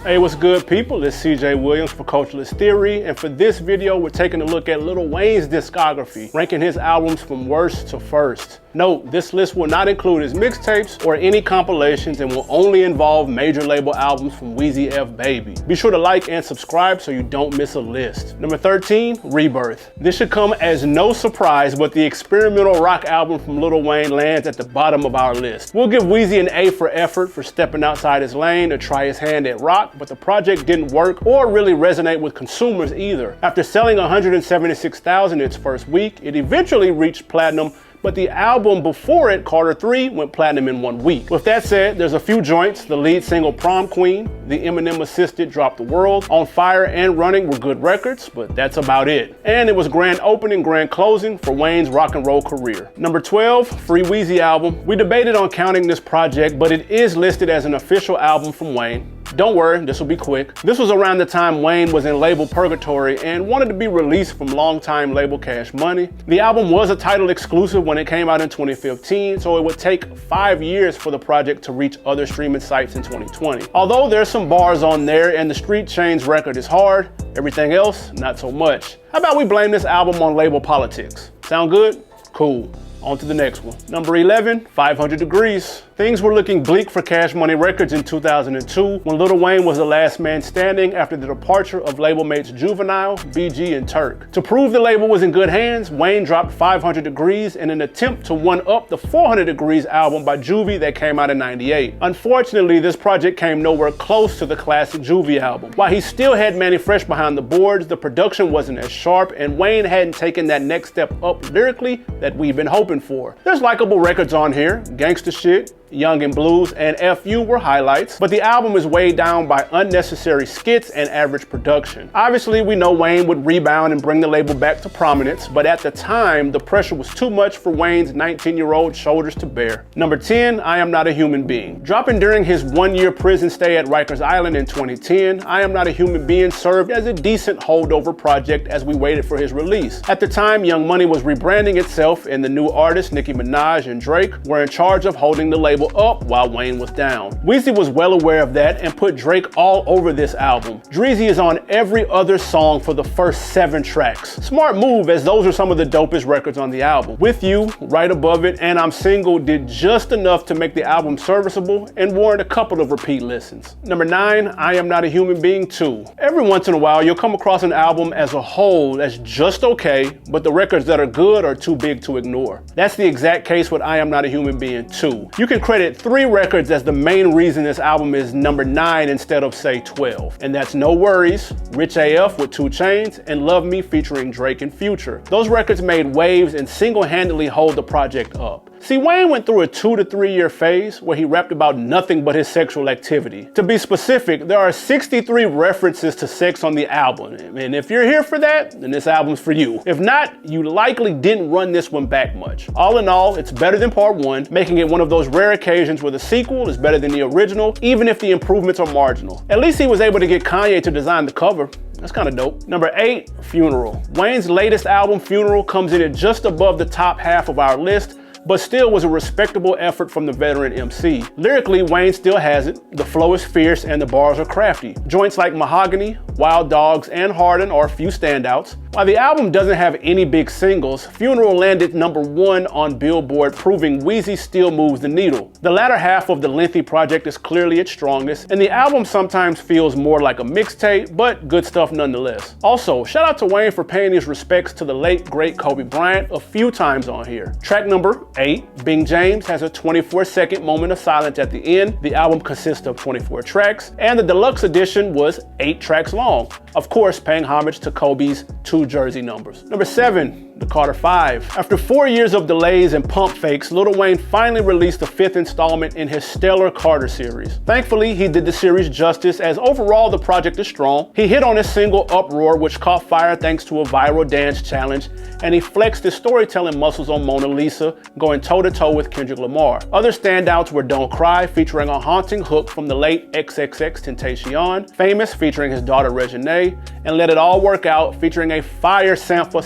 Hey, what's good, people? It's CJ Williams for Culturalist Theory, and for this video, we're taking a look at Lil Wayne's discography, ranking his albums from worst to first. Note, this list will not include his mixtapes or any compilations and will only involve major label albums from Weezy F Baby. Be sure to like and subscribe so you don't miss a list. Number 13, Rebirth. This should come as no surprise, but the experimental rock album from Lil Wayne lands at the bottom of our list. We'll give Weezy an A for effort for stepping outside his lane to try his hand at rock, but the project didn't work or really resonate with consumers either. After selling 176,000 its first week, it eventually reached platinum, but the album before it, Carter 3, went platinum in 1 week. With that said, there's a few joints. The lead single, Prom Queen, the Eminem-assisted Drop the World, On Fire and Running were good records, but that's about it. And it was grand opening, grand closing for Wayne's rock and roll career. Number 12, Free Weezy album. We debated on counting this project, but it is listed as an official album from Wayne. Don't worry, this will be quick. This was around the time Wayne was in label purgatory and wanted to be released from longtime label Cash Money. The album was a title exclusive when it came out in 2015, so it would take 5 years for the project to reach other streaming sites in 2020. Although there's some bars on there and the Street Chainz record is hard, everything else, not so much. How about we blame this album on label politics? Sound good? Cool. On to the next one. Number 11, 500 Degrees. Things were looking bleak for Cash Money Records in 2002 when Lil Wayne was the last man standing after the departure of label mates Juvenile, BG, and Turk. To prove the label was in good hands, Wayne dropped 500 Degrees in an attempt to one-up the 400 Degrees album by Juvie that came out in '98. Unfortunately, this project came nowhere close to the classic Juvie album. While he still had Manny Fresh behind the boards, the production wasn't as sharp, and Wayne hadn't taken that next step up lyrically that we've been hoping for. There's likable records on here, Gangsta Shit, Young and Blues, and FU were highlights, but the album is weighed down by unnecessary skits and average production. Obviously, we know Wayne would rebound and bring the label back to prominence, but at the time, the pressure was too much for Wayne's 19-year-old shoulders to bear. Number 10, I Am Not a Human Being. Dropping during his 1-year prison stay at Rikers Island in 2010, I Am Not a Human Being served as a decent holdover project as we waited for his release. At the time, Young Money was rebranding itself, and the new artists, Nicki Minaj and Drake, were in charge of holding the label up while Wayne was down. Weezy was well aware of that and put Drake all over this album. Dreezy is on every other song for the first 7 tracks. Smart move, as those are some of the dopest records on the album. With You, right above it, and I'm Single did just enough to make the album serviceable and warrant a couple of repeat listens. Number 9, I Am Not a Human Being 2. Every once in a while, you'll come across an album as a whole that's just okay, but the records that are good are too big to ignore. That's the exact case with I Am Not a Human Being 2. You can credit 3 records as the main reason this album is number 9 instead of, say, 12. And that's No Worries, Rich AF with 2 Chainz, and Love Me featuring Drake and Future. Those records made waves and single-handedly hold the project up. See, Wayne went through a 2 to 3 year phase where he rapped about nothing but his sexual activity. To be specific, there are 63 references to sex on the album, and if you're here for that, then this album's for you. If not, you likely didn't run this one back much. All in all, it's better than part 1, making it one of those rare occasions where the sequel is better than the original, even if the improvements are marginal. At least he was able to get Kanye to design the cover. That's kind of dope. Number 8, Funeral. Wayne's latest album, Funeral, comes in at just above the top half of our list, but still was a respectable effort from the veteran MC. Lyrically, Wayne still has it. The flow is fierce and the bars are crafty. Joints like Mahogany, Wild Dogs, and Harden are a few standouts. While the album doesn't have any big singles, Funeral landed number 1 on Billboard, proving Weezy still moves the needle. The latter half of the lengthy project is clearly its strongest, and the album sometimes feels more like a mixtape, but good stuff nonetheless. Also, shout out to Wayne for paying his respects to the late, great Kobe Bryant a few times on here. Track number 8, Bing James, has a 24-second moment of silence at the end. The album consists of 24 tracks, and the deluxe edition was 8 tracks long. Of course, paying homage to Kobe's 2 jersey numbers. Number 7, the Carter 5. After 4 years of delays and pump fakes, Lil Wayne finally released the 5th installment in his stellar Carter series. Thankfully, he did the series justice, as overall the project is strong. He hit on his single Uproar, which caught fire thanks to a viral dance challenge, and he flexed his storytelling muscles on Mona Lisa, going toe-to-toe with Kendrick Lamar. Other standouts were Don't Cry, featuring a haunting hook from the late XXXTentacion, Famous, featuring his daughter Reginae, and Let It All Work Out, featuring a fire sample.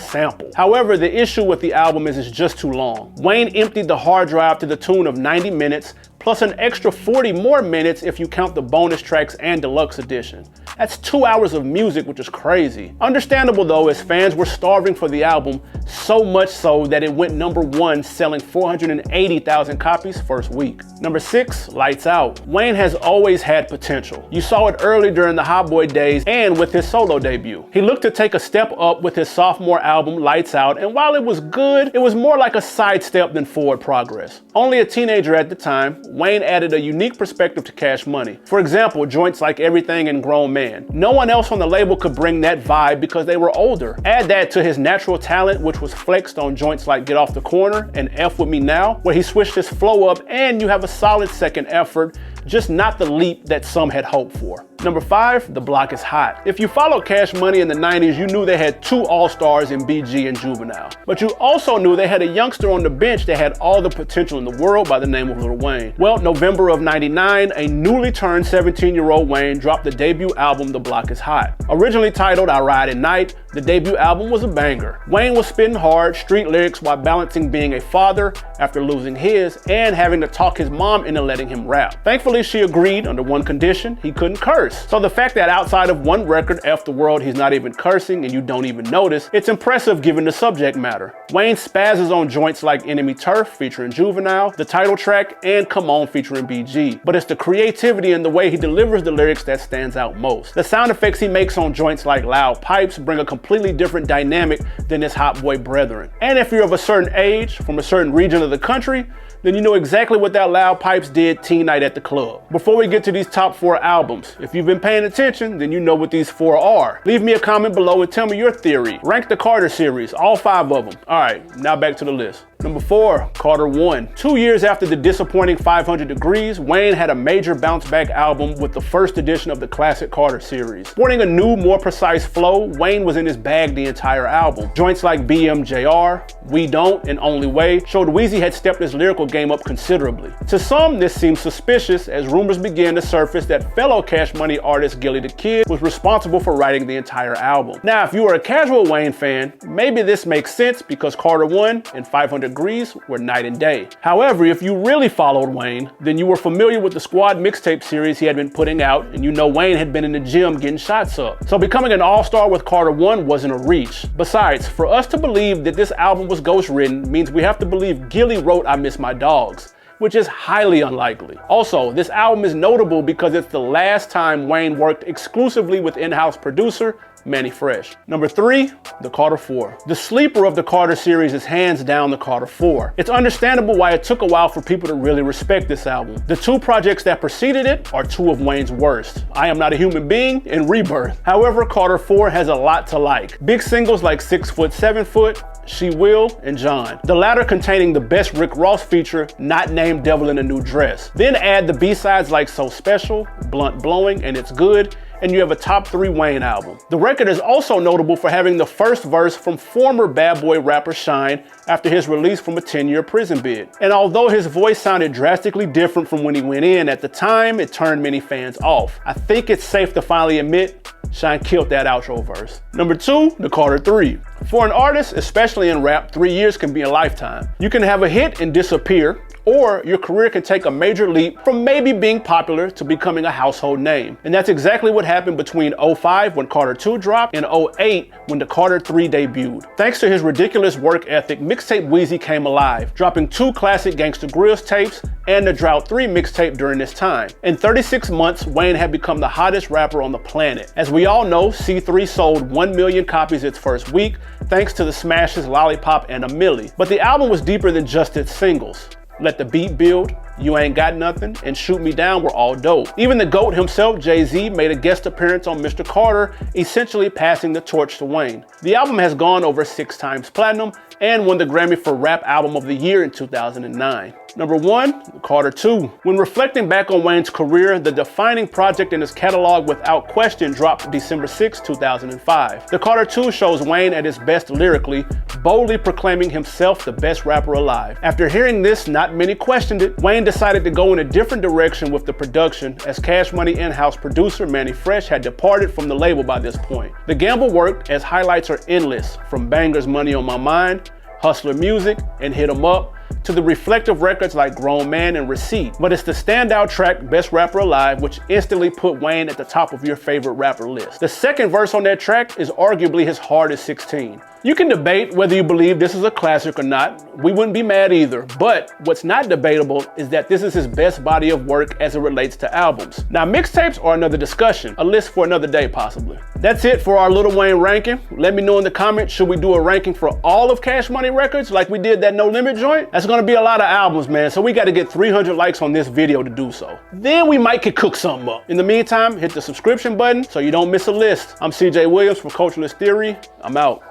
However, the issue with the album is it's just too long. Wayne emptied the hard drive to the tune of 90 minutes, plus an extra 40 more minutes if you count the bonus tracks and deluxe edition. That's 2 hours of music, which is crazy. Understandable though, as fans were starving for the album, so much so that it went #1, selling 480,000 copies first week. Number 6, Lights Out. Wayne has always had potential. You saw it early during the Hot Boy days and with his solo debut. He looked to take a step up with his sophomore album, Lights Out, and while it was good, it was more like a sidestep than forward progress. Only a teenager at the time, Wayne added a unique perspective to Cash Money. For example, joints like Everything and Grown Man. No one else on the label could bring that vibe because they were older. Add that to his natural talent, which was flexed on joints like Get Off the Corner and F With Me Now, where he switched his flow up, and you have a solid second effort, just not the leap that some had hoped for. Number 5, The Block Is Hot. If you followed Cash Money in the 90s, you knew they had 2 all-stars in BG and Juvenile. But you also knew they had a youngster on the bench that had all the potential in the world by the name of Lil Wayne. Well, November of '99, a newly turned 17-year-old Wayne dropped the debut album, The Block Is Hot. Originally titled I Ride at Night, the debut album was a banger. Wayne was spitting hard, street lyrics while balancing being a father after losing his and having to talk his mom into letting him rap. Thankfully, she agreed under one condition: he couldn't curse. So the fact that outside of one record, F the World, he's not even cursing and you don't even notice, it's impressive given the subject matter. Wayne spazzes on joints like Enemy Turf featuring Juvenile, the title track, and Come On featuring BG. But it's the creativity and the way he delivers the lyrics that stands out most. The sound effects he makes on joints like Loud Pipes bring a completely different dynamic than his Hot Boy brethren. And if you're of a certain age, from a certain region of the country, then you know exactly what that Loud Pipes did teen night at the club. Before we get to these top 4 albums, if you've been paying attention, then you know what these 4 are. Leave me a comment below and tell me your theory. Rank the Carter series, all 5 of them. All right, now back to the list. Number 4, Carter 1. 2 years after the disappointing 500 Degrees, Wayne had a major bounce back album with the first edition of the classic Carter series. Sporting a new, more precise flow, Wayne was in his bag the entire album. Joints like BMJR, We Don't, and Only Way showed Weezy had stepped his lyrical game up considerably. To some, this seems suspicious as rumors began to surface that fellow Cash Money artist Gilly the Kid was responsible for writing the entire album. Now, if you are a casual Wayne fan, maybe this makes sense because Carter 1 and 500 Degrees were night and day. However, if you really followed Wayne, then you were familiar with the Squad mixtape series he had been putting out, and you know Wayne had been in the gym getting shots up. So becoming an all-star with Carter 1 wasn't a reach. Besides, for us to believe that this album was ghost-written means we have to believe Gilly wrote I Miss My Dogs, which is highly unlikely. Also, this album is notable because it's the last time Wayne worked exclusively with in-house producer Manny Fresh. Number 3, the Carter 4. The sleeper of the Carter series is hands down the Carter 4. It's understandable why it took a while for people to really respect this album. The 2 projects that preceded it are 2 of Wayne's worst: I Am Not a Human Being and Rebirth. However, Carter 4 has a lot to like. Big singles like 6 Foot, 7 Foot, She Will, and John. The latter containing the best Rick Ross feature, not named Devil in a New Dress. Then add the B-sides like So Special, Blunt Blowing, and It's Good, and you have a top 3 Wayne album. The record is also notable for having the first verse from former Bad Boy rapper Shine after his release from a 10-year prison bid. And although his voice sounded drastically different from when he went in at the time, it turned many fans off. I think it's safe to finally admit Shine killed that outro verse. Number 2, the Carter 3. For an artist, especially in rap, 3 years can be a lifetime. You can have a hit and disappear, or your career can take a major leap from maybe being popular to becoming a household name. And that's exactly what happened between 2005 when Carter 2 dropped and 2008 when the Carter 3 debuted. Thanks to his ridiculous work ethic, Mixtape Weezy came alive, dropping 2 classic Gangsta Grillz tapes and the Drought 3 mixtape during this time. In 36 months, Wayne had become the hottest rapper on the planet. As we all know, C3 sold 1 million copies its first week, thanks to the smashes Lollipop and A Milli. But the album was deeper than just its singles. Let the Beat Build, You Ain't Got Nothing, and Shoot Me Down were all dope. Even the GOAT himself, Jay-Z, made a guest appearance on Mr. Carter, essentially passing the torch to Wayne. The album has gone over 6 times platinum and won the Grammy for Rap Album of the Year in 2009. Number 1, Carter 2. When reflecting back on Wayne's career, the defining project in his catalog without question dropped December 6, 2005. The Carter 2 shows Wayne at his best lyrically, boldly proclaiming himself the best rapper alive. After hearing this, not many questioned it. Wayne decided to go in a different direction with the production, as Cash Money in-house producer Manny Fresh had departed from the label by this point. The gamble worked, as highlights are endless, from bangers Money on My Mind, Hustler Music, and Hit 'Em Up, to the reflective records like Grown Man and Receipt. But it's the standout track, Best Rapper Alive, which instantly put Wayne at the top of your favorite rapper list. The second verse on that track is arguably his hardest 16. You can debate whether you believe this is a classic or not. We wouldn't be mad either. But what's not debatable is that this is his best body of work as it relates to albums. Now, mixtapes are another discussion, a list for another day possibly. That's it for our Lil Wayne ranking. Let me know in the comments, should we do a ranking for all of Cash Money Records like we did that No Limit joint? That's gonna be a lot of albums, man, so we gotta get 300 likes on this video to do so. Then we might could cook something up. In the meantime, hit the subscription button so you don't miss a list. I'm CJ Williams from Culturalist Theory. I'm out.